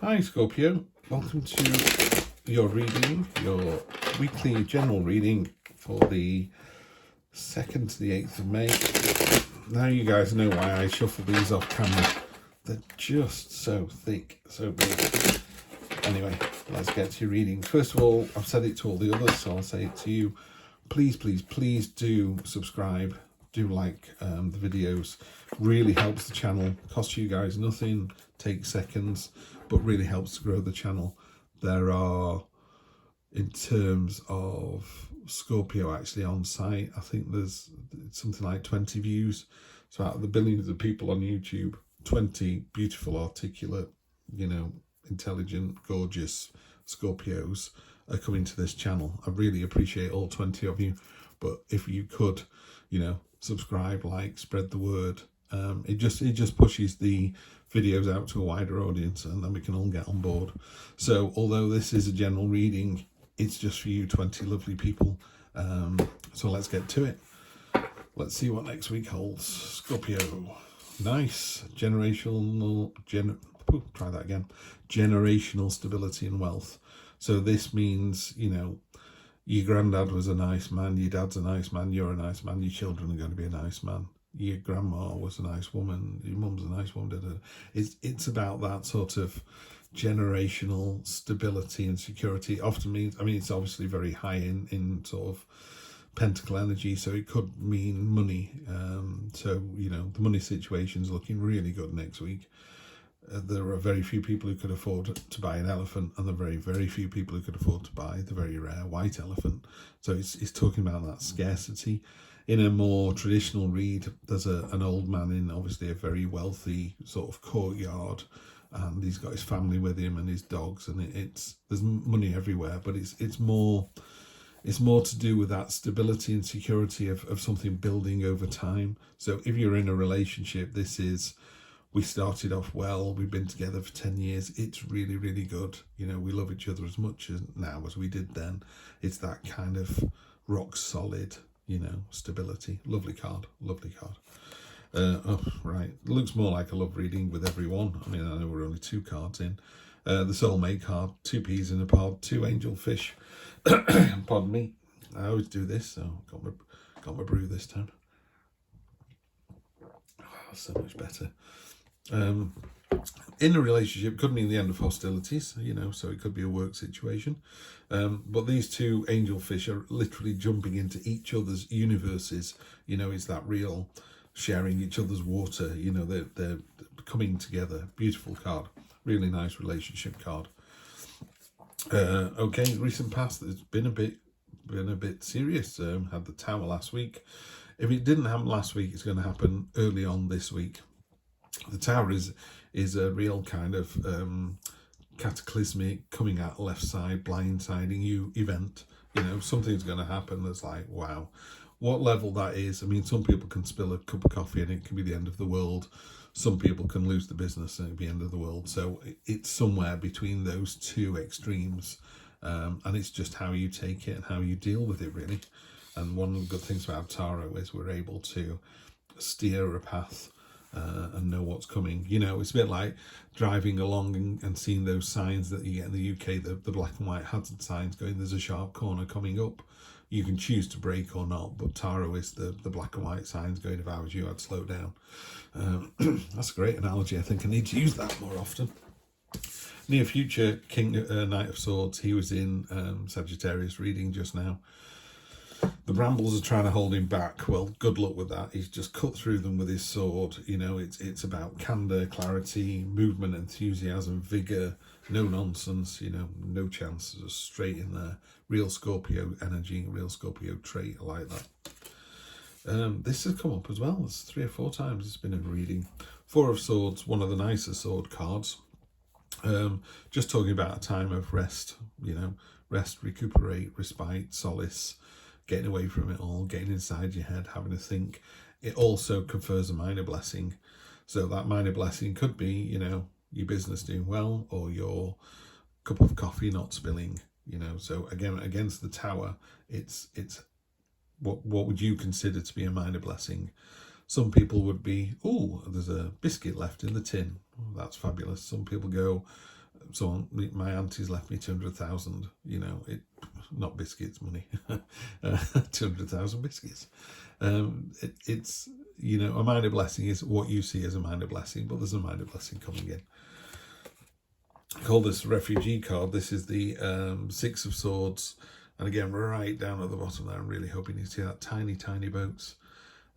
Hi Scorpio, welcome to your reading, your weekly general reading for the 2nd to the 8th of May. Now you guys know why I shuffle these off camera. They're just so thick, so big. Anyway, let's get to your reading. First of all, I've said it to all the others, so I'll say it to you. Please, please, please do subscribe. Do like the videos. Really helps the channel. Costs you guys nothing. Takes seconds, but really helps to grow the channel. There are, in terms of Scorpio actually on site, I think there's something like 20 views. So out of the billions of people on YouTube, 20 beautiful, articulate, intelligent, gorgeous Scorpios are coming to this channel. I really appreciate all 20 of you. But if you could, subscribe, like, spread the word. It just pushes the videos out to a wider audience, and then we can all get on board. So although this is a general reading, it's just for you 20 lovely people. So let's get to it. Let's see what next week holds. Scorpio. Nice. Generational stability and wealth. So this means, your granddad was a nice man, your dad's a nice man, you're a nice man, your children are going to be a nice man, your grandma was a nice woman, your mum's a nice woman. It's about that sort of generational stability and security. Often means, it's obviously very high in sort of pentacle energy, so it could mean money. So the money situation is looking really good next week. There are very few people who could afford to buy an elephant, and there are very, very few people who could afford to buy the very rare white elephant. So it's talking about that scarcity. In a more traditional read, there's an old man in obviously a very wealthy sort of courtyard, and he's got his family with him and his dogs, and there's money everywhere, but it's more to do with that stability and security of something building over time. So if you're in a relationship, this is, we started off well, we've been together for 10 years, it's really, really good. We love each other as much now as we did then. It's that kind of rock solid, stability. Lovely card. Right. It looks more like a love reading with every one. I know we're only 2 cards in. The soulmate card, 2 peas in a pod, 2 angel fish. Pardon me. I always do this, so got my brew this time. So much better. In a relationship could mean the end of hostilities, so it could be a work situation. But these 2 angel fish are literally jumping into each other's universes. It's that real sharing each other's water. They're coming together. Beautiful card. Really nice relationship card. Okay, recent past, it's been a bit serious. Had the Tower last week. If it didn't happen last week, it's going to happen early on this week. The Tower is a real kind of cataclysmic, coming out left side, blindsiding you event. Something's going to happen that's like, wow. What level that is, some people can spill a cup of coffee and it can be the end of the world. Some people can lose the business and it'll be the end of the world. So it's somewhere between those 2 extremes. And it's just how you take it and how you deal with it, really. And one of the good things about tarot is we're able to steer a path and know what's coming. It's a bit like driving along and seeing those signs that you get in the UK, the black and white hazard signs going, there's a sharp corner coming up. You can choose to brake or not, but tarot is the black and white signs going, if I was you, I'd slow down. That's a great analogy. I think I need to use that more often. Near future King Knight of Swords, he was in Sagittarius reading just now. The brambles are trying to hold him back. Well, good luck with that. He's just cut through them with his sword. It's about candor, clarity, movement, enthusiasm, vigour, no nonsense, no chance, just straight in there. Real Scorpio energy, real Scorpio trait. I like that. This has come up as well. It's 3 or 4 times it's been in reading. 4 of Swords, one of the nicer sword cards. Just talking about a time of rest, rest, recuperate, respite, solace, getting away from it all, getting inside your head, having a think. It also confers a minor blessing. So that minor blessing could be, your business doing well, or your cup of coffee not spilling, So again, against the Tower, it's what would you consider to be a minor blessing? Some people would be, oh, there's a biscuit left in the tin. Oh, that's fabulous. Some people go, someone, my auntie's left me 200,000, you know, not biscuits, money, 200,000 biscuits. It's, you know, a minor blessing is what you see as a minor blessing, but there's a minor blessing coming in. I call this refugee card. This is the Six of Swords. And again, right down at the bottom there, I'm really hoping you see that tiny, tiny boats.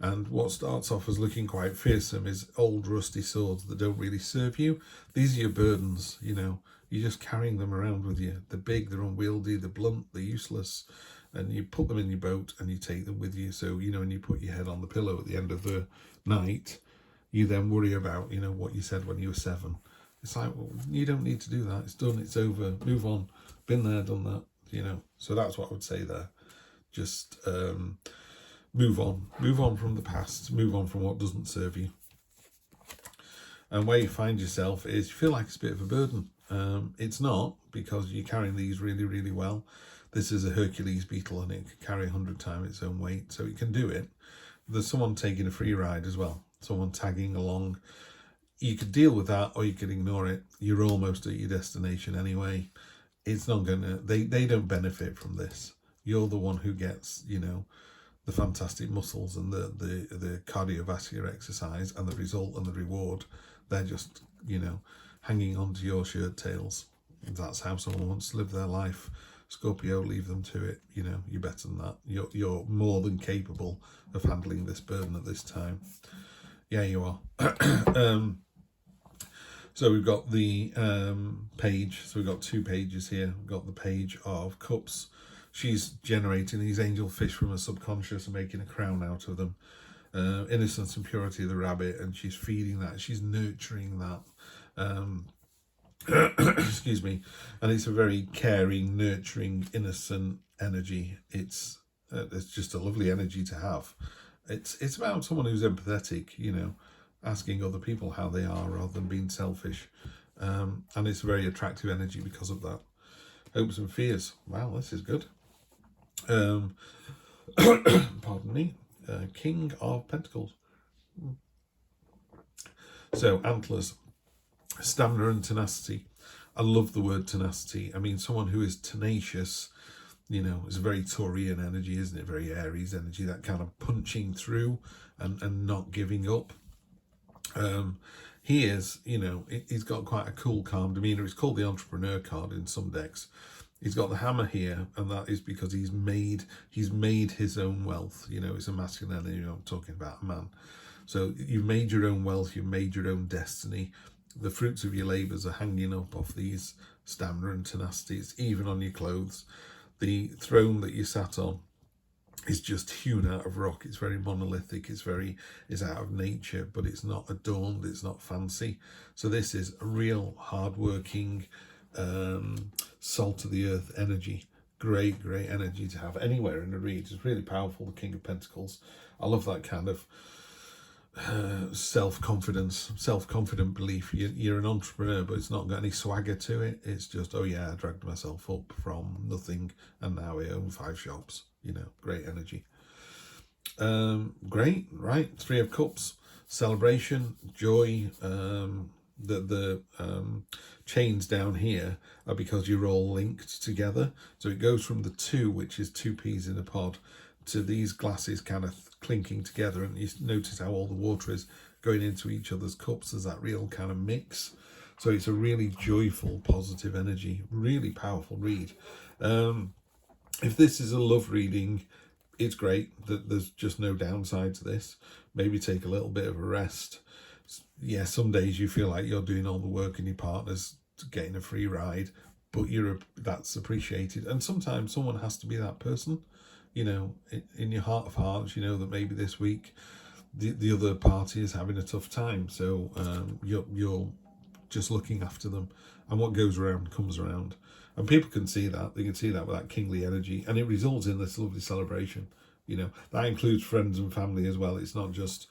And what starts off as looking quite fearsome is old rusty swords that don't really serve you. These are your burdens, you know. You're just carrying them around with you. They're big, they're unwieldy, they're blunt, they're useless. And you put them in your boat and you take them with you. So, you know, when you put your head on the pillow at the end of the night, you then worry about, you know, what you said when you were 7. It's like, well, you don't need to do that. It's done, it's over, move on. Been there, done that, you know. So that's what I would say there. Just move on from the past, move on from what doesn't serve you. And where you find yourself is you feel like it's a bit of a burden. It's not, because you're carrying these really, really well. This is a Hercules beetle and it can carry 100 times its own weight, so it can do it. There's someone taking a free ride as well, someone tagging along. You could deal with that or you could ignore it. You're almost at your destination anyway. It's not gonna, they don't benefit from this. You're the one who gets, you know, the fantastic muscles and the cardiovascular exercise, and the result and the reward. They're just, you know, hanging on to your shirt tails. That's how someone wants to live their life. Scorpio, leave them to it. You know, you're better than that. You're more than capable of handling this burden at this time. Yeah, you are. So we've got the page. So we've got 2 pages here. We've got the Page of Cups. She's generating these angel fish from her subconscious and making a crown out of them. Innocence and purity of the rabbit, and she's feeding that. She's nurturing that. Excuse me. And it's a very caring, nurturing, innocent energy. It's just a lovely energy to have. It's about someone who's empathetic, you know, asking other people how they are rather than being selfish. And it's a very attractive energy because of that. Hopes and fears. Wow, this is good. Pardon me. King of Pentacles. So, antlers. Stamina and tenacity. I love the word tenacity. I mean, someone who is tenacious, you know, is a very Taurian energy, isn't it? Very Aries energy, that kind of punching through and not giving up. He is, you know, he's got quite a cool, calm demeanour. It's called the Entrepreneur card in some decks. He's got the hammer here, and that is because he's made his own wealth. You know, it's a masculine energy. You know, I'm talking about a man. So you've made your own wealth, you've made your own destiny. The fruits of your labours are hanging up off these stamina and tenacities, even on your clothes. The throne that you sat on is just hewn out of rock. It's very monolithic. It's out of nature, but it's not adorned. It's not fancy. So this is a real hardworking, salt of the earth energy. Great energy to have anywhere in a read. It's really powerful. The King of Pentacles. I love that kind of self-confident belief. You're an entrepreneur, but it's not got any swagger to it. It's just, oh yeah, I dragged myself up from nothing and now I own 5 shops. You know, great energy. Great, right? 3 of Cups, celebration, joy. The chains down here are because you're all linked together. So it goes from the 2, which is 2 peas in a pod, to these glasses kind of clinking together, and you notice how all the water is going into each other's cups. There's that real kind of mix. So it's a really joyful, positive energy, really powerful read. If this is a love reading, it's great. There's just no downside to this. Maybe take a little bit of a rest. Yeah, some days you feel like you're doing all the work and your partner's getting a free ride, but that's appreciated. And sometimes someone has to be that person. You know, in your heart of hearts, you know that maybe this week the other party is having a tough time. So you're just looking after them, and what goes around comes around. And people can see that. They can see that with that kingly energy, and it results in this lovely celebration. You know, that includes friends and family as well. It's not just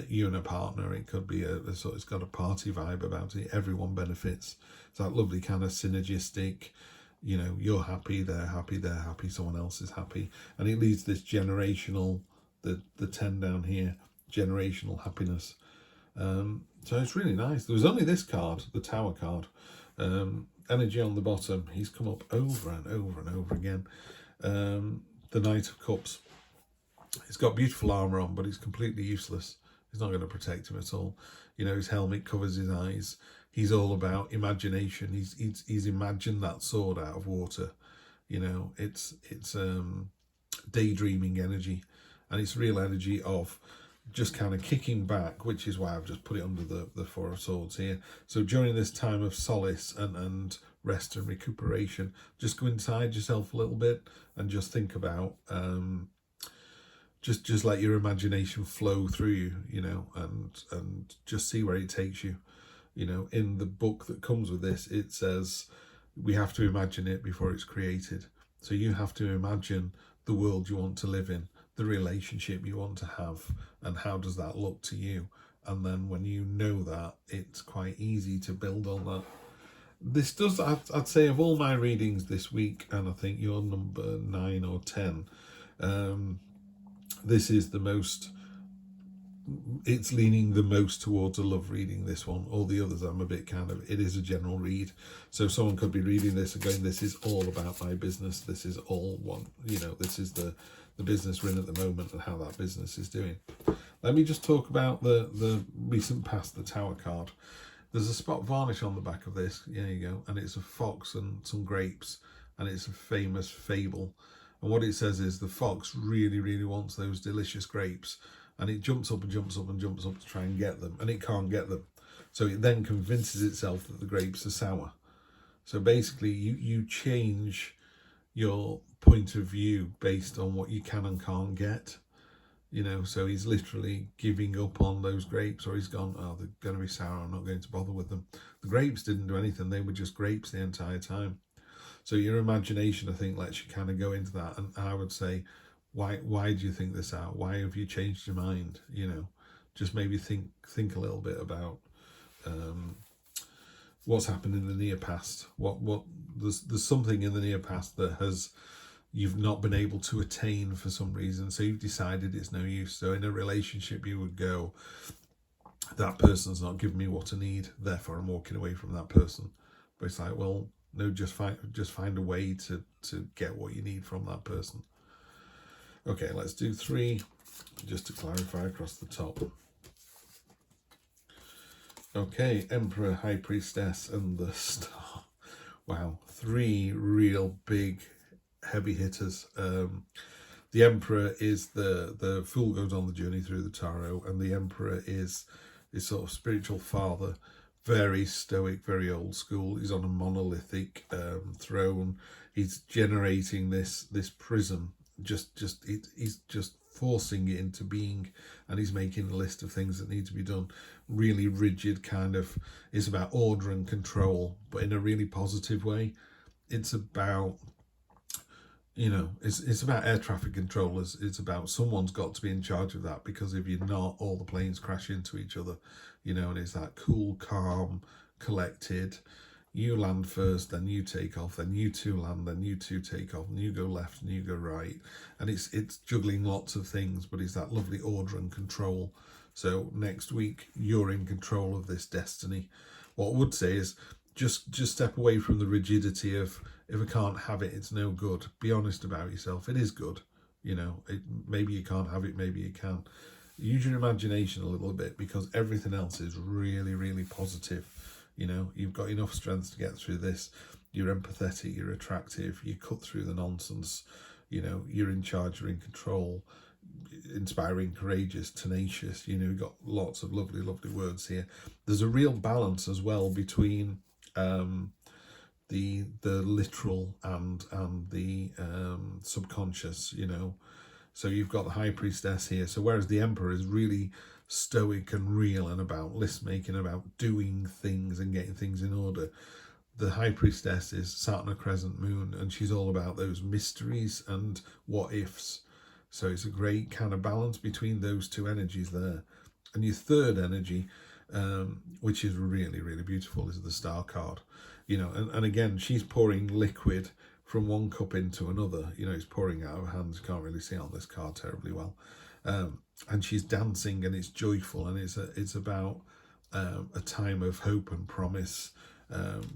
you and a partner. It could be it's got a party vibe about it. Everyone benefits. It's that lovely kind of synergistic. You know, you're happy, they're happy, someone else is happy. And it leads this generational, the 10 down here, generational happiness. So it's really nice. There was only this card, the Tower card, energy on the bottom, he's come up over and over and over again. The Knight of Cups. He's got beautiful armour on, but he's completely useless. He's not going to protect him at all. You know, his helmet covers his eyes. He's all about imagination. He's imagined that sword out of water. You know, it's daydreaming energy, and it's real energy of just kind of kicking back, which is why I've just put it under the Four of Swords here. So during this time of solace and rest and recuperation, just go inside yourself a little bit and just think about just let your imagination flow through you, you know, and just see where it takes you. You know, in the book that comes with this, it says we have to imagine it before it's created. So you have to imagine the world you want to live in, the relationship you want to have, and how does that look to you. And then when you know that, it's quite easy to build on that. This does, I'd say, of all my readings this week, and I think you're number 9 or 10, this is the most, it's leaning the most towards a love reading, this one. All the others I'm a bit kind of, it is a general read. So someone could be reading this and going, this is all about my business. This is all one, you know, this is the business we're in at the moment and how that business is doing. Let me just talk about the recent past, the Tower card. There's a spot varnish on the back of this, there you go, and it's a fox and some grapes, and it's a famous fable. And what it says is the fox really, really wants those delicious grapes, and it jumps up and jumps up and jumps up to try and get them, and it can't get them. So it then convinces itself that the grapes are sour. So basically, you change your point of view based on what you can and can't get. You know, so he's literally giving up on those grapes, or he's gone, oh, they're going to be sour, I'm not going to bother with them. The grapes didn't do anything, they were just grapes the entire time. So your imagination, I think, lets you kind of go into that. And I would say, why do you think this out? Why have you changed your mind? You know, just maybe think a little bit about what's happened in the near past. What there's something in the near past that you've not been able to attain for some reason. So you've decided it's no use. So in a relationship, you would go, that person's not giving me what I need, therefore I'm walking away from that person. But it's like, well, no, just find a way to get what you need from that person. Okay, let's do 3, just to clarify across the top. Okay, Emperor, High Priestess, and the Star. Wow, 3 real big heavy hitters. The Emperor is the Fool goes on the journey through the tarot, and the Emperor is this sort of spiritual father, very stoic, very old school. He's on a monolithic throne. He's generating this prism. He's just forcing it into being, and he's making a list of things that need to be done. Really rigid kind of. It's about order and control, but in a really positive way. It's about, you know, it's about air traffic controllers. It's about someone's got to be in charge of that, because if you're not, all the planes crash into each other, you know. And it's that cool, calm, collected, you land first, then you take off, then you two land, then you two take off, and you go left and you go right. And it's juggling lots of things, but it's that lovely order and control. So next week, you're in control of this destiny. What I would say is just step away from the rigidity of, if I can't have it, it's no good. Be honest about yourself. It is good. You know, maybe you can't have it, maybe you can. Use your imagination a little bit, because everything else is really, really positive. You know, you've got enough strength to get through this. You're empathetic, you're attractive, you cut through the nonsense. You know, you're in charge, you're in control, inspiring, courageous, tenacious. You know, you've got lots of lovely, lovely words here. There's a real balance as well between the literal and the subconscious, you know. So you've got the High Priestess here. So whereas the Emperor is really stoic and real and about list making, about doing things and getting things in order, the High Priestess is sat on a crescent moon, and she's all about those mysteries and what ifs. So it's a great kind of balance between those two energies there. And your third energy, which is really, really beautiful, is the Star card. You know, and again, she's pouring liquid from one cup into another. You know, it's pouring out of her hands. You can't really see on this card terribly well. And she's dancing, and it's joyful, and it's about a time of hope and promise,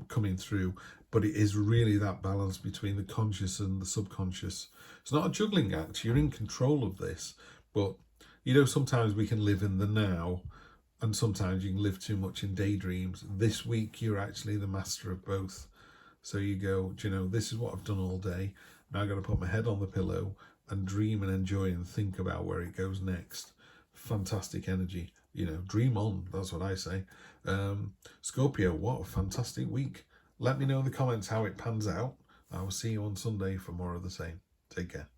coming through. But it is really that balance between the conscious and the subconscious. It's not a juggling act. You're in control of this. But, you know, sometimes we can live in the now, and sometimes you can live too much in daydreams. This week, you're actually the master of both. So you go, do you know, this is what I've done all day. Now I've got to put my head on the pillow and dream and enjoy and think about where it goes next. Fantastic energy. You know, dream on. That's what I say. Scorpio, what a fantastic week. Let me know in the comments how it pans out. I will see you on Sunday for more of the same. Take care.